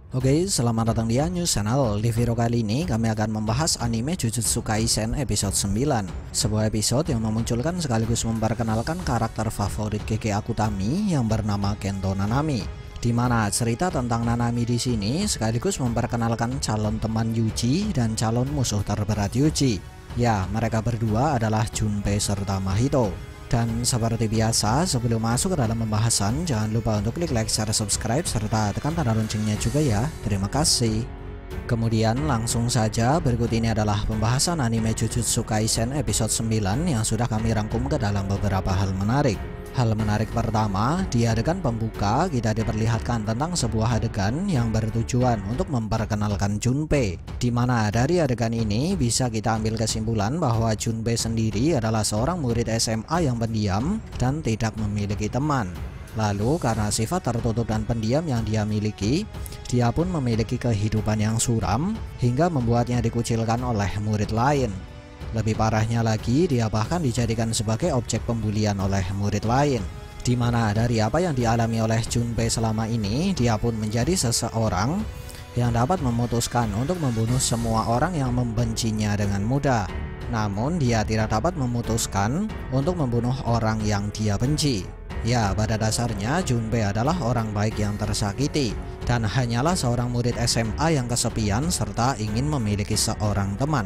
Oke, selamat datang di News Channel. Di video kali ini kami akan membahas anime Jujutsu Kaisen episode 9. Sebuah episode yang memunculkan sekaligus memperkenalkan karakter favorit Gege Akutami yang bernama Kento Nanami. Di mana cerita tentang Nanami di sini sekaligus memperkenalkan calon teman Yuji dan calon musuh terberat Yuji. Ya, mereka berdua adalah Junpei serta Mahito. Dan seperti biasa, sebelum masuk ke dalam pembahasan, jangan lupa untuk klik like, share, subscribe, serta tekan tanda loncengnya juga ya. Terima kasih. Kemudian langsung saja, berikut ini adalah pembahasan anime Jujutsu Kaisen episode 9 yang sudah kami rangkum ke dalam beberapa hal menarik. Hal menarik pertama, di adegan pembuka kita diperlihatkan tentang sebuah adegan yang bertujuan untuk memperkenalkan Junpei. Di mana dari adegan ini bisa kita ambil kesimpulan bahwa Junpei sendiri adalah seorang murid SMA yang pendiam dan tidak memiliki teman. Lalu karena sifat tertutup dan pendiam yang dia miliki, dia pun memiliki kehidupan yang suram hingga membuatnya dikucilkan oleh murid lain. Lebih parahnya lagi, dia bahkan dijadikan sebagai objek pembulian oleh murid lain. Di mana dari apa yang dialami oleh Junpei selama ini, dia pun menjadi seseorang yang dapat memutuskan untuk membunuh semua orang yang membencinya dengan mudah. Namun dia tidak dapat memutuskan untuk membunuh orang yang dia benci. Ya, pada dasarnya Junpei adalah orang baik yang tersakiti dan hanyalah seorang murid SMA yang kesepian serta ingin memiliki seorang teman.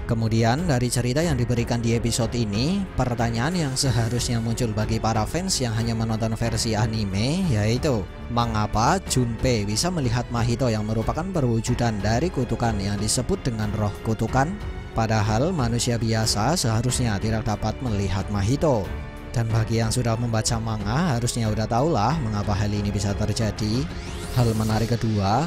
Kemudian dari cerita yang diberikan di episode ini, pertanyaan yang seharusnya muncul bagi para fans yang hanya menonton versi anime yaitu, mengapa Junpei bisa melihat Mahito yang merupakan perwujudan dari kutukan yang disebut dengan roh kutukan? Padahal manusia biasa seharusnya tidak dapat melihat Mahito. Dan bagi yang sudah membaca manga harusnya udah tahulah mengapa hal ini bisa terjadi. Hal menarik kedua,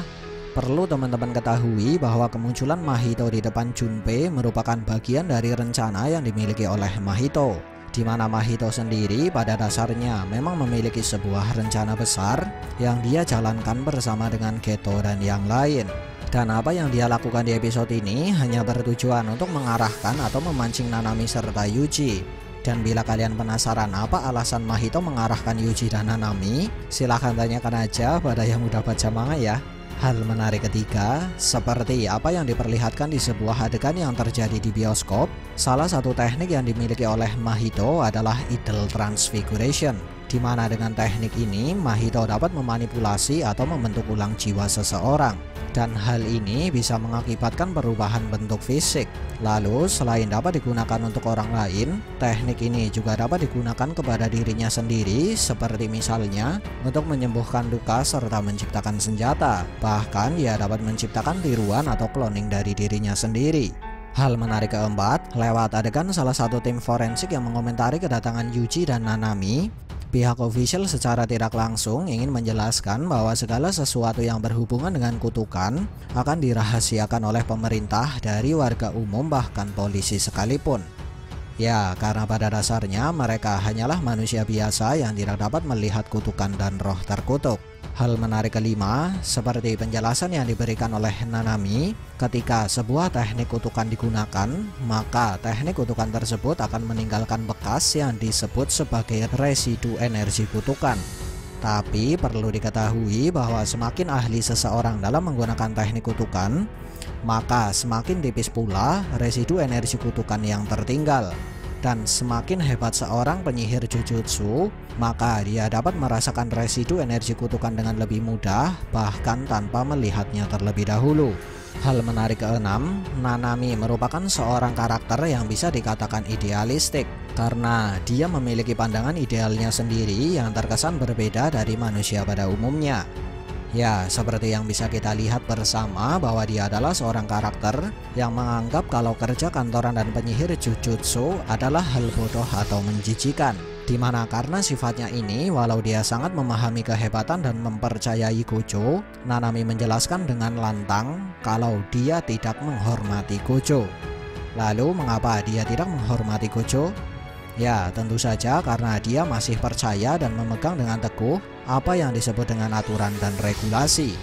perlu teman-teman ketahui bahwa kemunculan Mahito di depan Junpei merupakan bagian dari rencana yang dimiliki oleh Mahito. Di mana Mahito sendiri pada dasarnya memang memiliki sebuah rencana besar yang dia jalankan bersama dengan Geto dan yang lain. Dan apa yang dia lakukan di episode ini hanya bertujuan untuk mengarahkan atau memancing Nanami serta Yuji. Dan bila kalian penasaran apa alasan Mahito mengarahkan Yuji dan Nanami, silahkan tanyakan aja pada yang udah baca manga ya. Hal menarik ketiga, seperti apa yang diperlihatkan di sebuah adegan yang terjadi di bioskop, salah satu teknik yang dimiliki oleh Mahito adalah idol transfiguration, di mana dengan teknik ini Mahito dapat memanipulasi atau membentuk ulang jiwa seseorang. Dan hal ini bisa mengakibatkan perubahan bentuk fisik. Lalu selain dapat digunakan untuk orang lain, teknik ini juga dapat digunakan kepada dirinya sendiri, seperti misalnya untuk menyembuhkan luka serta menciptakan senjata. Bahkan dia dapat menciptakan tiruan atau cloning dari dirinya sendiri. Hal menarik keempat, lewat adegan salah satu tim forensik yang mengomentari kedatangan Yuji dan Nanami, pihak official secara tidak langsung ingin menjelaskan bahwa segala sesuatu yang berhubungan dengan kutukan akan dirahasiakan oleh pemerintah dari warga umum bahkan polisi sekalipun. Ya, karena pada dasarnya mereka hanyalah manusia biasa yang tidak dapat melihat kutukan dan roh terkutuk. Hal menarik kelima, seperti penjelasan yang diberikan oleh Nanami, ketika sebuah teknik kutukan digunakan, maka teknik kutukan tersebut akan meninggalkan bekas yang disebut sebagai residu energi kutukan. Tapi perlu diketahui bahwa semakin ahli seseorang dalam menggunakan teknik kutukan, maka semakin tipis pula residu energi kutukan yang tertinggal. Dan semakin hebat seorang penyihir Jujutsu, maka dia dapat merasakan residu energi kutukan dengan lebih mudah, bahkan tanpa melihatnya terlebih dahulu. Hal menarik keenam, Nanami merupakan seorang karakter yang bisa dikatakan idealistik, karena dia memiliki pandangan idealnya sendiri yang terkesan berbeda dari manusia pada umumnya. Ya, seperti yang bisa kita lihat bersama bahwa dia adalah seorang karakter yang menganggap kalau kerja kantoran dan penyihir Jujutsu adalah hal bodoh atau menjijikan. Dimana karena sifatnya ini, walau dia sangat memahami kehebatan dan mempercayai Gojo, Nanami menjelaskan dengan lantang kalau dia tidak menghormati Gojo. Lalu mengapa dia tidak menghormati Gojo? Ya, tentu saja karena dia masih percaya dan memegang dengan teguh apa yang disebut dengan aturan dan regulasi.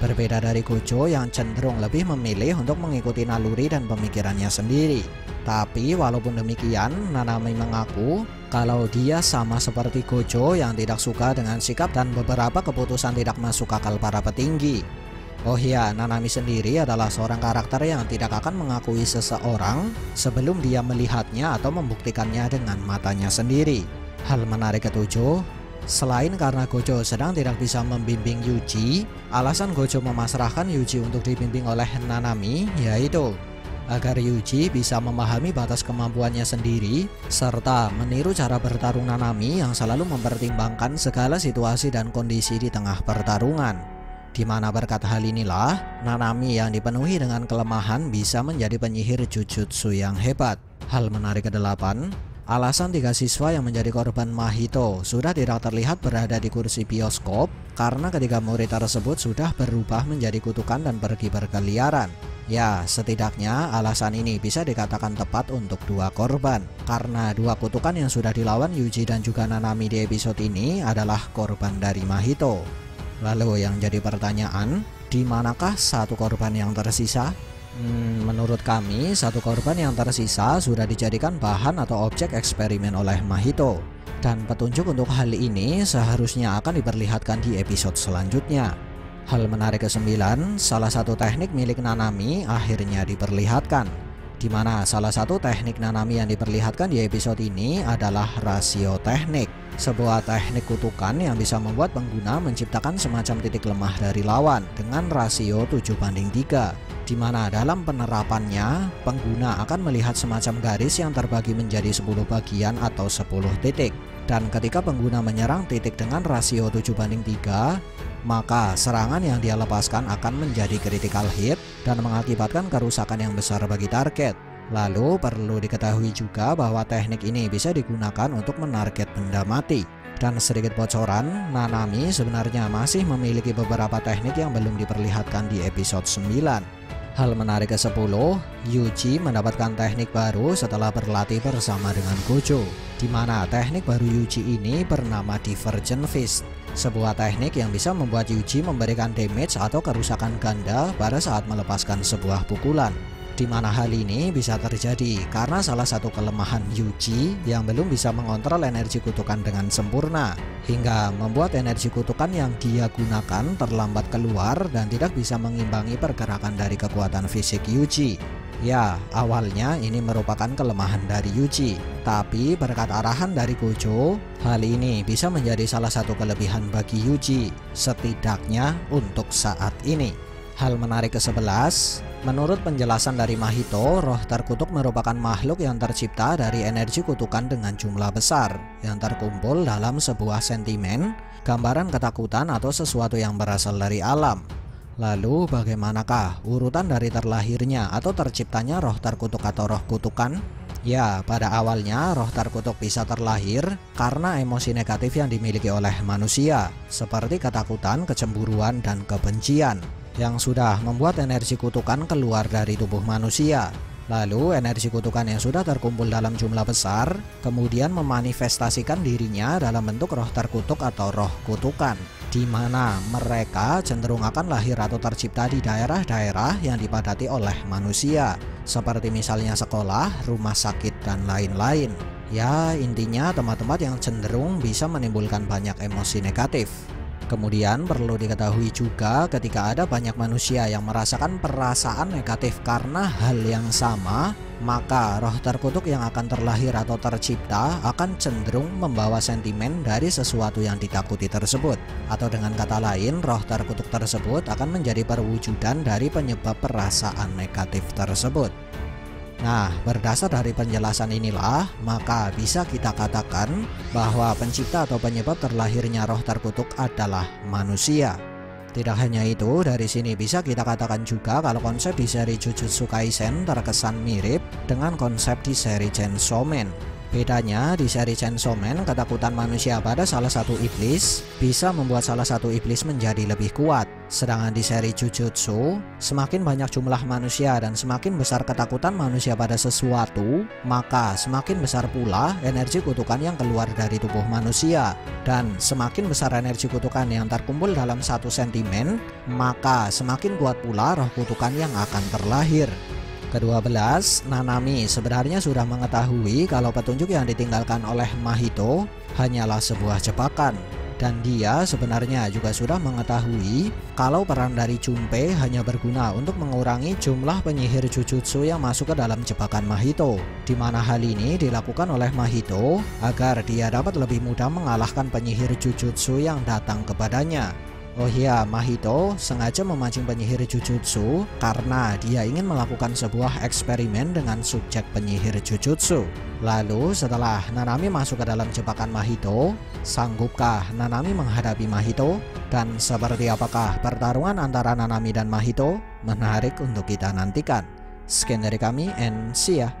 Berbeda dari Gojo yang cenderung lebih memilih untuk mengikuti naluri dan pemikirannya sendiri. Tapi walaupun demikian, Nanami mengaku kalau dia sama seperti Gojo yang tidak suka dengan sikap dan beberapa keputusan tidak masuk akal para petinggi. Oh iya, Nanami sendiri adalah seorang karakter yang tidak akan mengakui seseorang sebelum dia melihatnya atau membuktikannya dengan matanya sendiri. Hal menarik ketujuh, selain karena Gojo sedang tidak bisa membimbing Yuji, alasan Gojo memasrahkan Yuji untuk dibimbing oleh Nanami yaitu agar Yuji bisa memahami batas kemampuannya sendiri serta meniru cara bertarung Nanami yang selalu mempertimbangkan segala situasi dan kondisi di tengah pertarungan. Di mana berkat hal inilah, Nanami yang dipenuhi dengan kelemahan bisa menjadi penyihir Jujutsu yang hebat. Hal menarik ke-8, alasan 3 siswa yang menjadi korban Mahito sudah tidak terlihat berada di kursi bioskop karena ketiga murid tersebut sudah berubah menjadi kutukan dan pergi berkeliaran. Ya, setidaknya alasan ini bisa dikatakan tepat untuk 2 korban, karena 2 kutukan yang sudah dilawan Yuji dan juga Nanami di episode ini adalah korban dari Mahito. Lalu yang jadi pertanyaan, di manakah 1 korban yang tersisa? Menurut kami, 1 korban yang tersisa sudah dijadikan bahan atau objek eksperimen oleh Mahito. Dan petunjuk untuk hal ini seharusnya akan diperlihatkan di episode selanjutnya. Hal menarik ke-9, salah satu teknik milik Nanami akhirnya diperlihatkan. Di mana salah satu teknik Nanami yang diperlihatkan di episode ini adalah rasio teknik. Sebuah teknik kutukan yang bisa membuat pengguna menciptakan semacam titik lemah dari lawan dengan rasio 7:3, di mana dalam penerapannya pengguna akan melihat semacam garis yang terbagi menjadi 10 bagian atau 10 titik. Dan ketika pengguna menyerang titik dengan rasio 7:3, maka serangan yang dia lepaskan akan menjadi critical hit dan mengakibatkan kerusakan yang besar bagi target. Lalu perlu diketahui juga bahwa teknik ini bisa digunakan untuk menarget benda mati. Dan sedikit bocoran, Nanami sebenarnya masih memiliki beberapa teknik yang belum diperlihatkan di episode 9. Hal menarik ke-10, Yuji mendapatkan teknik baru setelah berlatih bersama dengan Gojo, di mana teknik baru Yuji ini bernama Divergent Fist. Sebuah teknik yang bisa membuat Yuji memberikan damage atau kerusakan ganda pada saat melepaskan sebuah pukulan. Di mana hal ini bisa terjadi karena salah satu kelemahan Yuji yang belum bisa mengontrol energi kutukan dengan sempurna, hingga membuat energi kutukan yang dia gunakan terlambat keluar dan tidak bisa mengimbangi pergerakan dari kekuatan fisik Yuji. Ya, awalnya ini merupakan kelemahan dari Yuji, tapi berkat arahan dari Gojo, hal ini bisa menjadi salah satu kelebihan bagi Yuji, setidaknya untuk saat ini. Hal menarik ke-11, menurut penjelasan dari Mahito, roh terkutuk merupakan makhluk yang tercipta dari energi kutukan dengan jumlah besar yang terkumpul dalam sebuah sentimen, gambaran ketakutan atau sesuatu yang berasal dari alam. Lalu bagaimanakah urutan dari terlahirnya atau terciptanya roh terkutuk atau roh kutukan? Ya, pada awalnya roh terkutuk bisa terlahir karena emosi negatif yang dimiliki oleh manusia, seperti ketakutan, kecemburuan, dan kebencian, yang sudah membuat energi kutukan keluar dari tubuh manusia. Lalu energi kutukan yang sudah terkumpul dalam jumlah besar kemudian memanifestasikan dirinya dalam bentuk roh terkutuk atau roh kutukan, di mana mereka cenderung akan lahir atau tercipta di daerah-daerah yang dipadati oleh manusia, seperti misalnya sekolah, rumah sakit, dan lain-lain. Ya, intinya tempat-tempat yang cenderung bisa menimbulkan banyak emosi negatif. Kemudian perlu diketahui juga ketika ada banyak manusia yang merasakan perasaan negatif karena hal yang sama, maka roh terkutuk yang akan terlahir atau tercipta akan cenderung membawa sentimen dari sesuatu yang ditakuti tersebut. Atau dengan kata lain, roh terkutuk tersebut akan menjadi perwujudan dari penyebab perasaan negatif tersebut. Nah, berdasar dari penjelasan inilah, maka bisa kita katakan bahwa pencipta atau penyebab terlahirnya roh terkutuk adalah manusia. Tidak hanya itu, dari sini bisa kita katakan juga kalau konsep di seri Jujutsu Kaisen terkesan mirip dengan konsep di seri Chainsaw Man. Bedanya, di seri Chainsaw Man, ketakutan manusia pada salah satu iblis bisa membuat salah satu iblis menjadi lebih kuat. Sedangkan di seri Jujutsu, semakin banyak jumlah manusia dan semakin besar ketakutan manusia pada sesuatu, maka semakin besar pula energi kutukan yang keluar dari tubuh manusia. Dan semakin besar energi kutukan yang terkumpul dalam satu sentimen, maka semakin kuat pula roh kutukan yang akan terlahir. Ke-12, Nanami sebenarnya sudah mengetahui kalau petunjuk yang ditinggalkan oleh Mahito hanyalah sebuah jebakan. Dan dia sebenarnya juga sudah mengetahui kalau peran dari Junpei hanya berguna untuk mengurangi jumlah penyihir Jujutsu yang masuk ke dalam jebakan Mahito, di mana hal ini dilakukan oleh Mahito agar dia dapat lebih mudah mengalahkan penyihir Jujutsu yang datang kepadanya. Oh iya, Mahito sengaja memancing penyihir Jujutsu karena dia ingin melakukan sebuah eksperimen dengan subjek penyihir Jujutsu. Lalu setelah Nanami masuk ke dalam jebakan Mahito, sanggupkah Nanami menghadapi Mahito? Dan seperti apakah pertarungan antara Nanami dan Mahito? Menarik untuk kita nantikan. Sekian dari kami and see ya.